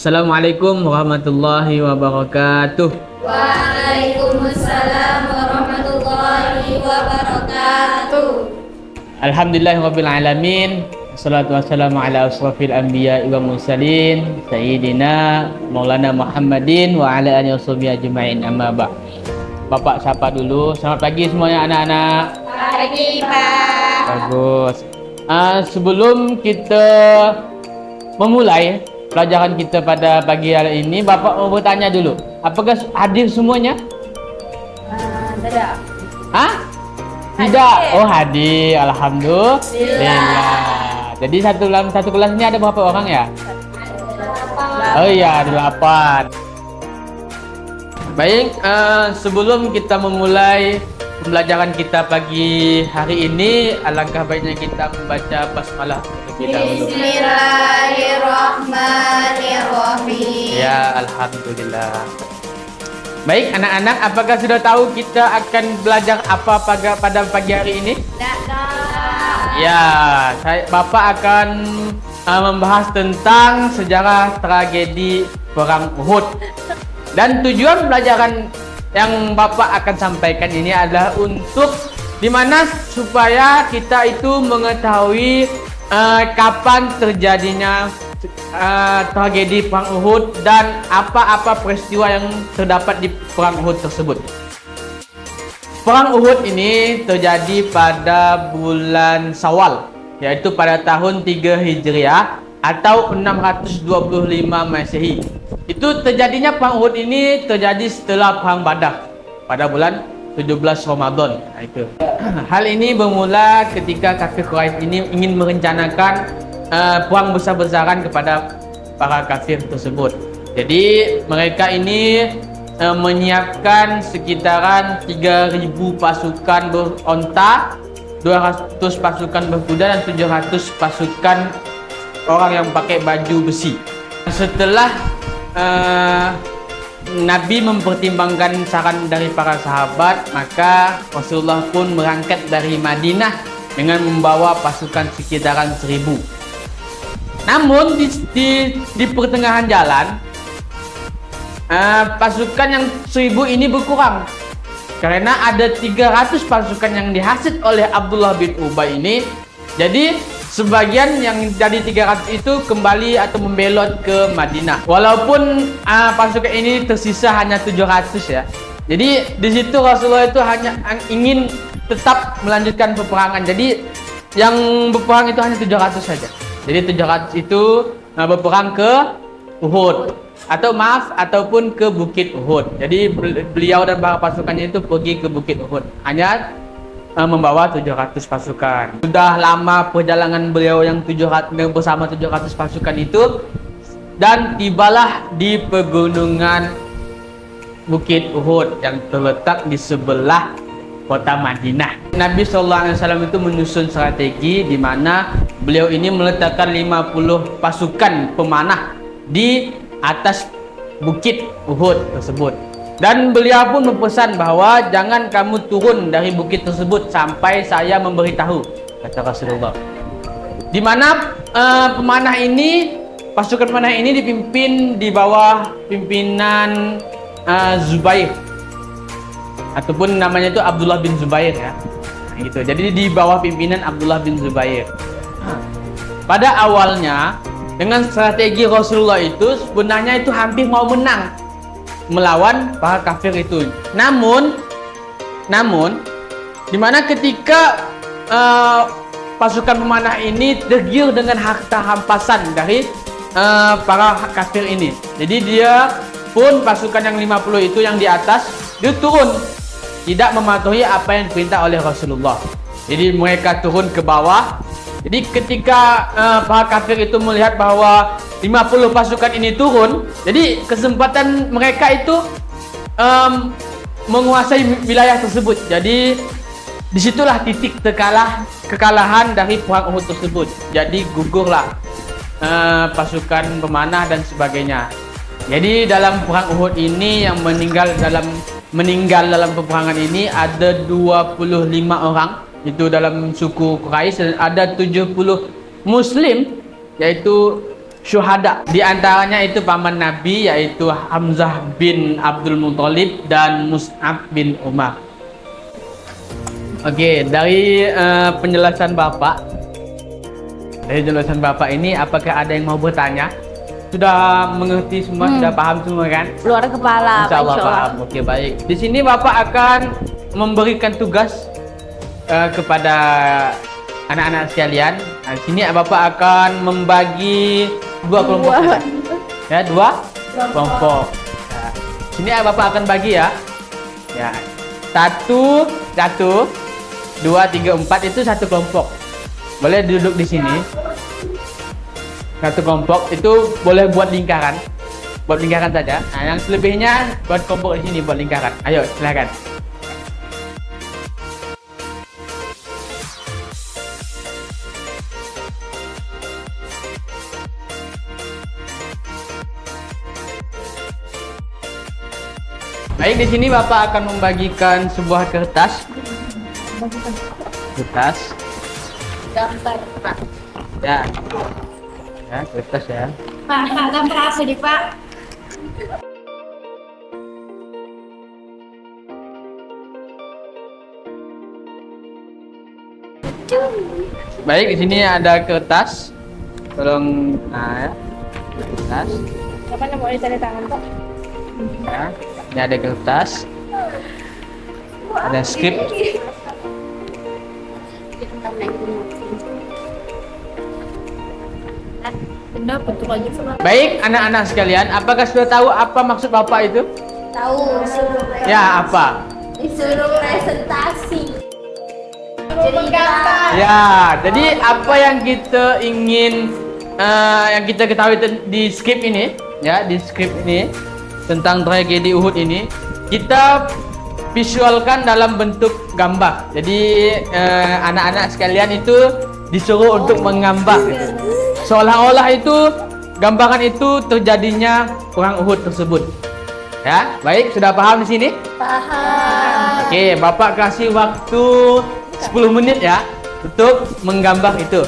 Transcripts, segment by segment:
Assalamualaikum warahmatullahi wabarakatuh. Waalaikumsalam warahmatullahi wabarakatuh. Alhamdulillahirabbil alamin. Wassalatu wassalamu ala asrofil anbiya wa mursalin sayyidina Maulana Muhammadin wa ala alihi washabihi ajmain, amma ba'd. Bapak sapa dulu. Selamat pagi semuanya anak-anak. Pagi, Pak. Bagus. Sebelum kita memulai pelajaran kita pada pagi hari ini, Bapak mau bertanya dulu. Apakah hadir semuanya? Tidak. Hah? Tidak. Oh, hadir. Alhamdulillah. Jadi dalam satu kelas ini ada berapa orang ya? Oh iya, ada 8. Baik, sebelum kita memulai pembelajaran kita pagi hari ini, alangkah baiknya kita membaca basmalah terlebih dahulu. Bismillahirrahmanirrahim. Ya, alhamdulillah. Baik, anak-anak, apakah sudah tahu kita akan belajar apa pada pagi hari ini? Ya, Bapak akan membahas tentang sejarah tragedi Perang Uhud. Dan tujuan pelajaran yang Bapak akan sampaikan ini adalah untuk dimana supaya kita itu mengetahui kapan terjadinya tragedi Perang Uhud dan apa-apa peristiwa yang terdapat di Perang Uhud tersebut. Perang Uhud ini terjadi pada bulan Syawal, yaitu pada tahun 3 Hijriah atau 625 Masehi. Itu terjadinya Perang Uhud ini terjadi setelah Perang Badar pada bulan 17 Ramadan. Itu. Hal ini bermula ketika kafir Quraisy ini ingin merencanakan perang besar-besaran kepada para kafir tersebut. Jadi mereka ini menyiapkan sekitaran 3.000 pasukan beronta, 200 pasukan berkuda dan 700 pasukan orang yang pakai baju besi. Setelah Nabi mempertimbangkan saran dari para sahabat, maka Rasulullah pun berangkat dari Madinah dengan membawa pasukan sekitaran 1.000. Namun di pertengahan jalan, pasukan yang 1.000 ini berkurang karena ada 300 pasukan yang dihasut oleh Abdullah bin Ubay ini. Jadi sebagian yang dari 300 itu kembali atau membelot ke Madinah. Walaupun pasukan ini tersisa hanya 700 ya. Jadi di situ Rasulullah itu hanya ingin tetap melanjutkan peperangan. Jadi yang berperang itu hanya 700 saja. Jadi 700 itu berperang ke Uhud ataupun ke Bukit Uhud. Jadi beliau dan para pasukannya itu pergi ke Bukit Uhud hanya membawa 700 pasukan. Sudah lama perjalanan beliau yang bersama 700 pasukan itu, dan tibalah di pegunungan Bukit Uhud yang terletak di sebelah kota Madinah. Nabi SAW itu menyusun strategi di mana beliau ini meletakkan 50 pasukan pemanah di atas Bukit Uhud tersebut. Dan beliau pun berpesan bahwa jangan kamu turun dari bukit tersebut sampai saya memberitahu, kata Rasulullah. Di mana pasukan pemanah ini dipimpin di bawah pimpinan Zubair, ataupun namanya itu Abdullah bin Zubair ya. Nah, gitu. Jadi di bawah pimpinan Abdullah bin Zubair. Pada awalnya dengan strategi Rasulullah itu sebenarnya itu hampir mau menang melawan para kafir itu. Namun dimana ketika pasukan pemanah ini tergiur dengan harta rampasan dari para kafir ini. Jadi dia pun pasukan yang 50 itu yang di atas dia turun, tidak mematuhi apa yang diperintah oleh Rasulullah. Jadi mereka turun ke bawah. Jadi ketika para kafir itu melihat bahwa 50 pasukan ini turun, jadi kesempatan mereka itu menguasai wilayah tersebut. Jadi disitulah titik kekalahan dari perang Uhud tersebut. Jadi gugurlah pasukan pemanah dan sebagainya. Jadi dalam perang Uhud ini yang meninggal dalam peperangan ini ada 25 orang. Itu dalam suku Quraisy, dan ada 70 Muslim, yaitu syuhada. Di antaranya itu paman Nabi, yaitu Hamzah bin Abdul Muthalib dan Mus'ab bin Umar. Oke, dari penjelasan Bapak, ini apakah ada yang mau bertanya? Sudah mengerti semua, sudah paham semua kan? Luar kepala. Insya Allah paham. Oke, baik. Di sini Bapak akan memberikan tugas kepada anak-anak sekalian. Nah, di sini Bapak akan membagi dua kelompok saja. Ya, dua kelompok. Ya. Sini Bapak akan bagi ya. Ya. Satu, dua, tiga, empat itu satu kelompok. Boleh duduk di sini. Satu kelompok itu boleh buat lingkaran saja. Nah, yang selebihnya buat kelompok di sini buat lingkaran. Ayo, silakan. Baik, di sini Bapak akan membagikan sebuah kertas. Gambar, Pak. Ya. Ya, kertas ya. Pak, gambar apa nih, Pak? Baik, di sini ada kertas. Tolong, nah ya. Kertas. Siapa yang mau dicari tangan, Pak? Ya. Ini ada kertas. Ada skrip. Baik, anak-anak sekalian, apakah sudah tahu apa maksud Bapak itu? Tahu. Ya, apa? Disuruh presentasi. Cerita. Ya, jadi apa yang kita ingin yang kita ketahui di skrip ini, ya, di skrip ini tentang tragedi Uhud ini, kita visualkan dalam bentuk gambar. Jadi anak-anak sekalian itu disuruh untuk menggambar gitu. Seolah-olah itu gambaran itu terjadinya perang Uhud tersebut. Ya, baik, sudah paham di sini? Paham. Oke, Bapak kasih waktu 10 menit ya untuk menggambar itu.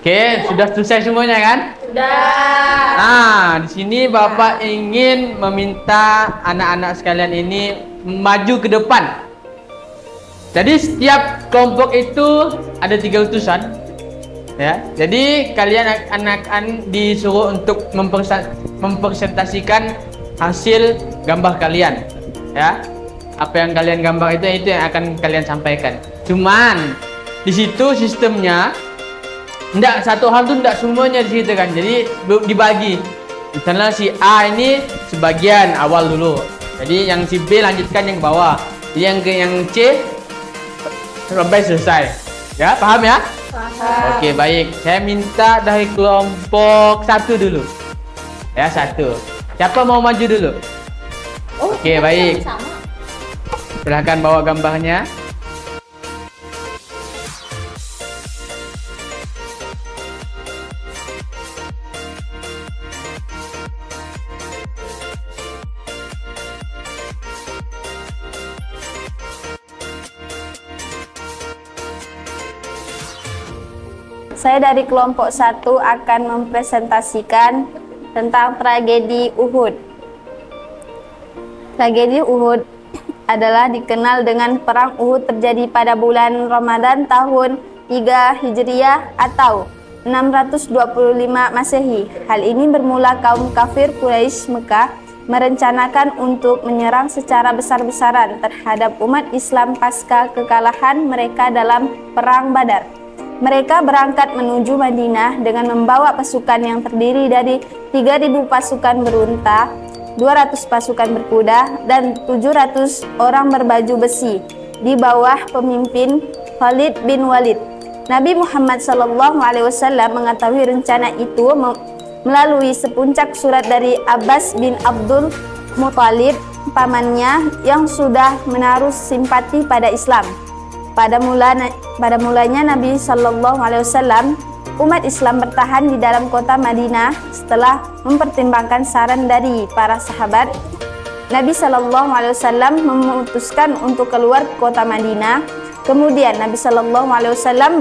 Oke, sudah selesai semuanya kan? Sudah. Nah, di sini Bapak ingin meminta anak-anak sekalian ini maju ke depan. Jadi setiap kelompok itu ada 3 utusan. Ya, jadi kalian akan disuruh untuk mempresentasikan hasil gambar kalian. Ya, apa yang kalian gambar itu yang akan kalian sampaikan. Cuman di situ sistemnya enggak, satu hal tuh enggak semuanya di situ kan. Jadi dibagi. Misalnya si A ini sebagian awal dulu. Jadi yang si B lanjutkan yang ke bawah. Yang C sampai selesai. Ya, paham ya? Paham. Oke, baik. Saya minta dari kelompok 1 dulu. Ya, 1. Siapa mau maju dulu? Oke, baik. Silahkan bawa gambarnya. Saya dari kelompok 1 akan mempresentasikan tentang tragedi Uhud. Tragedi Uhud adalah dikenal dengan perang Uhud terjadi pada bulan Ramadan tahun 3 Hijriah atau 625 Masehi. Hal ini bermula kaum kafir Quraisy Mekah merencanakan untuk menyerang secara besar-besaran terhadap umat Islam pasca kekalahan mereka dalam perang Badar. Mereka berangkat menuju Madinah dengan membawa pasukan yang terdiri dari 3.000 pasukan berunta, 200 pasukan berkuda, dan 700 orang berbaju besi di bawah pemimpin Khalid bin Walid. Nabi Muhammad SAW mengetahui rencana itu melalui sepuncak surat dari Abbas bin Abdul Muthalib, pamannya yang sudah menaruh simpati pada Islam. Pada mulanya Nabi SAW, umat Islam bertahan di dalam kota Madinah. Setelah mempertimbangkan saran dari para sahabat, Nabi SAW memutuskan untuk keluar ke kota Madinah. Kemudian Nabi SAW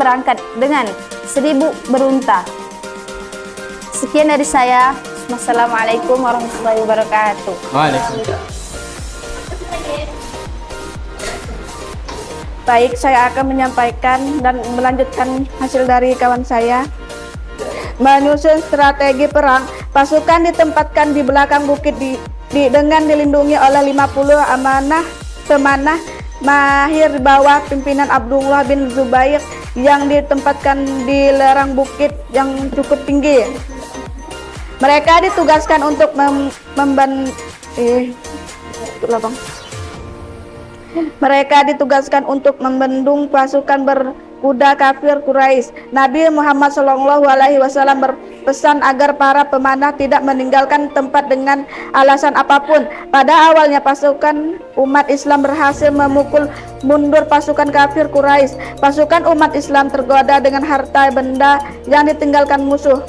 berangkat dengan 1.000 berunta. Sekian dari saya. Wassalamualaikum warahmatullahi wabarakatuh. Waalaikumsalam. Baik, saya akan menyampaikan dan melanjutkan hasil dari kawan saya. Menyusun strategi perang, pasukan ditempatkan di belakang bukit dengan dilindungi oleh 50 pemanah mahir di bawah pimpinan Abdullah bin Zubair yang ditempatkan di lereng bukit yang cukup tinggi. Mereka ditugaskan untuk membendung pasukan berkuda kafir Quraisy. Nabi Muhammad SAW berpesan agar para pemanah tidak meninggalkan tempat dengan alasan apapun. Pada awalnya pasukan umat Islam berhasil memukul mundur pasukan kafir Quraisy. Pasukan umat Islam tergoda dengan harta benda yang ditinggalkan musuh.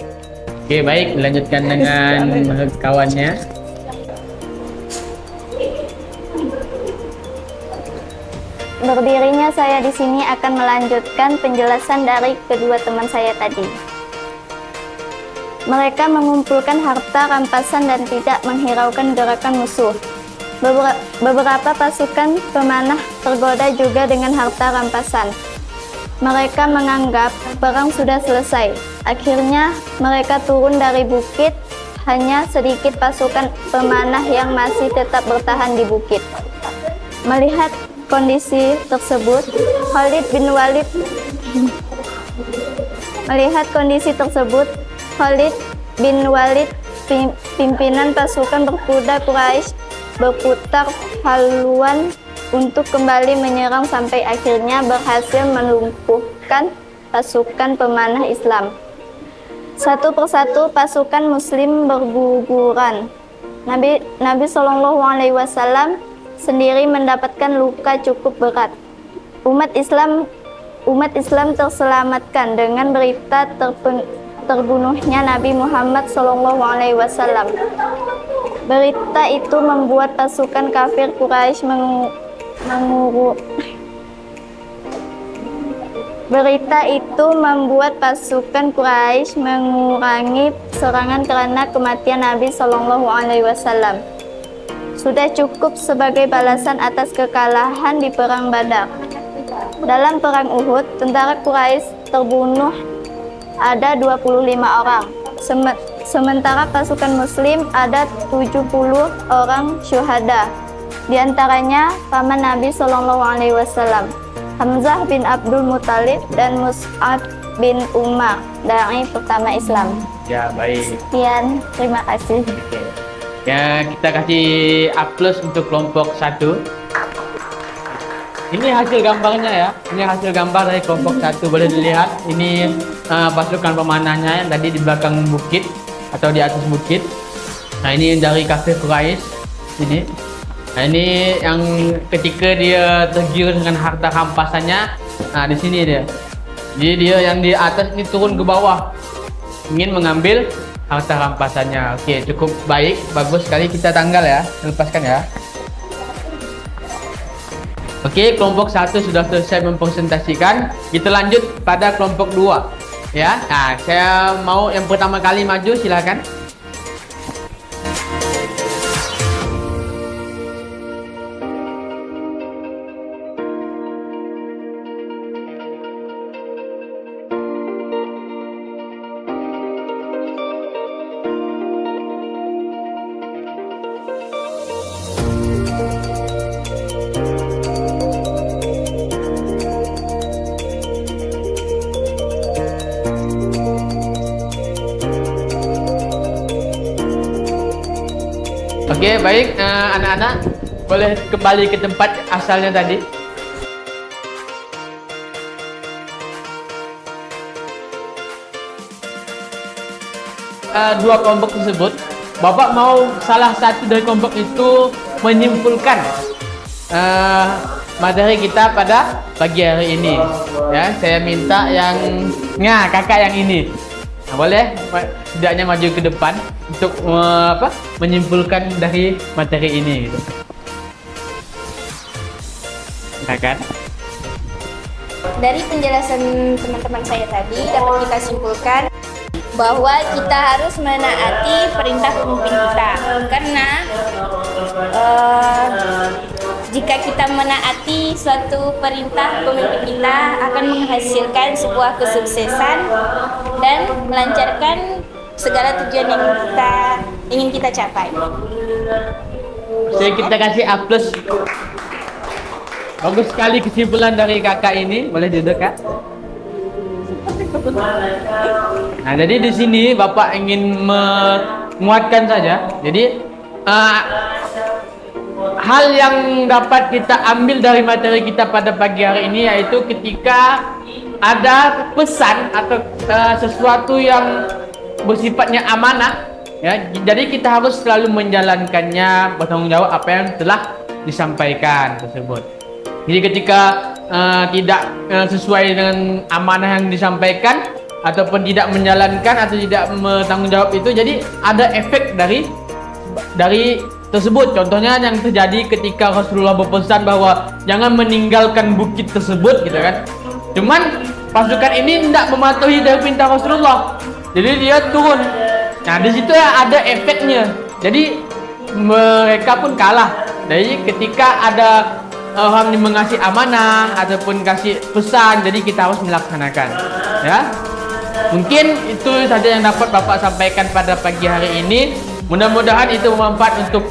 Oke, baik, dilanjutkan dengan kawannya. Berdirinya saya di sini akan melanjutkan penjelasan dari kedua teman saya tadi. Mereka mengumpulkan harta rampasan dan tidak menghiraukan gerakan musuh. Beberapa pasukan pemanah tergoda juga dengan harta rampasan. Mereka menganggap perang sudah selesai. Akhirnya mereka turun dari bukit. Hanya sedikit pasukan pemanah yang masih tetap bertahan di bukit. Melihat kondisi tersebut, Khalid bin Walid, pimpinan pasukan berkuda Quraisy, berputar haluan untuk kembali menyerang sampai akhirnya berhasil melumpuhkan pasukan pemanah Islam. Satu persatu pasukan Muslim berguguran. Nabi SAW sendiri mendapatkan luka cukup berat. Umat Islam terselamatkan dengan berita terbunuhnya Nabi Muhammad SAW. Berita itu membuat pasukan kafir Quraisy mengurangi serangan karena kematian Nabi SAW. Sudah cukup sebagai balasan atas kekalahan di perang Badar. Dalam perang Uhud, tentara Quraisy terbunuh ada 25 orang. Sementara pasukan Muslim ada 70 orang syuhada. Di antaranya paman Nabi SAW, Hamzah bin Abdul Muthalib dan Mus'ab bin Umar, dai pertama Islam. Ya, baik. Sekian, terima kasih. Oke. Ya, kita kasih A+ untuk kelompok 1. Ini hasil gambarnya ya. Ini hasil gambar dari kelompok 1. Boleh dilihat. Ini pasukan pemanahnya yang tadi di belakang bukit atau di atas bukit. Nah, ini dari kafir Quraisy. Ini. Nah, ini yang ketika dia tergiur dengan harta rampasannya. Nah, di sini dia. Jadi dia yang di atas ini turun ke bawah. Ingin mengambil harta rampasannya. Oke, cukup baik, bagus sekali. Kita tanggal ya, lepaskan ya. Oke, kelompok 1 sudah selesai mempresentasikan. Kita lanjut pada kelompok 2 ya. Nah, saya mau yang pertama kali maju, silakan. Oke, baik anak-anak boleh kembali ke tempat asalnya tadi. Dua kelompok tersebut, Bapak mau salah satu dari kelompok itu menyimpulkan materi kita pada pagi hari ini. Ya, saya minta kakak yang ini. Nah, boleh setidaknya maju ke depan untuk menyimpulkan dari materi ini gitu. Kakak. Dari penjelasan teman-teman saya tadi dapat kita simpulkan bahwa kita harus menaati perintah pemimpin kita, karena jika kita menaati suatu perintah pemimpin kita akan menghasilkan sebuah kesuksesan dan melancarkan segala tujuan yang ingin kita capai. Kita kasih A+. Bagus sekali kesimpulan dari kakak ini. Boleh duduk, Kak? Nah, jadi di sini Bapak ingin menguatkan saja. Jadi hal yang dapat kita ambil dari materi kita pada pagi hari ini yaitu ketika ada pesan atau sesuatu yang bersifatnya amanah, ya. Jadi kita harus selalu menjalankannya, bertanggung jawab apa yang telah disampaikan tersebut. Jadi ketika tidak sesuai dengan amanah yang disampaikan ataupun tidak menjalankan atau tidak bertanggung jawab itu, jadi ada efek dari tersebut. Contohnya yang terjadi ketika Rasulullah berpesan bahwa jangan meninggalkan bukit tersebut, gitu kan. Cuman pasukan ini tidak mematuhi dari perintah Rasulullah, jadi dia turun. Nah, di situ ada efeknya. Jadi mereka pun kalah. Jadi ketika ada orang yang mengasih amanah ataupun kasih pesan, jadi kita harus melaksanakan, ya. Mungkin itu saja yang dapat Bapak sampaikan pada pagi hari ini. Mudah-mudahan itu bermanfaat untuk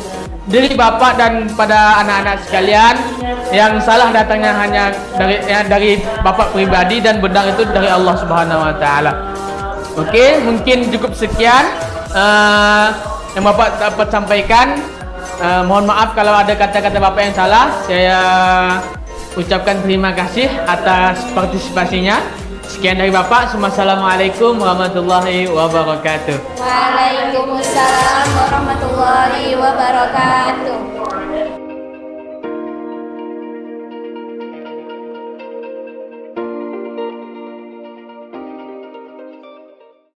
diri Bapak dan pada anak-anak sekalian. Yang salah datangnya hanya dari Bapak pribadi dan benar itu dari Allah Subhanahu wa taala. Oke, mungkin cukup sekian yang Bapak dapat sampaikan. Mohon maaf kalau ada kata-kata Bapak yang salah. Saya ucapkan terima kasih atas partisipasinya. Sekian dari Bapak. Assalamualaikum warahmatullahi wabarakatuh. Waalaikumsalam warahmatullahi wabarakatuh.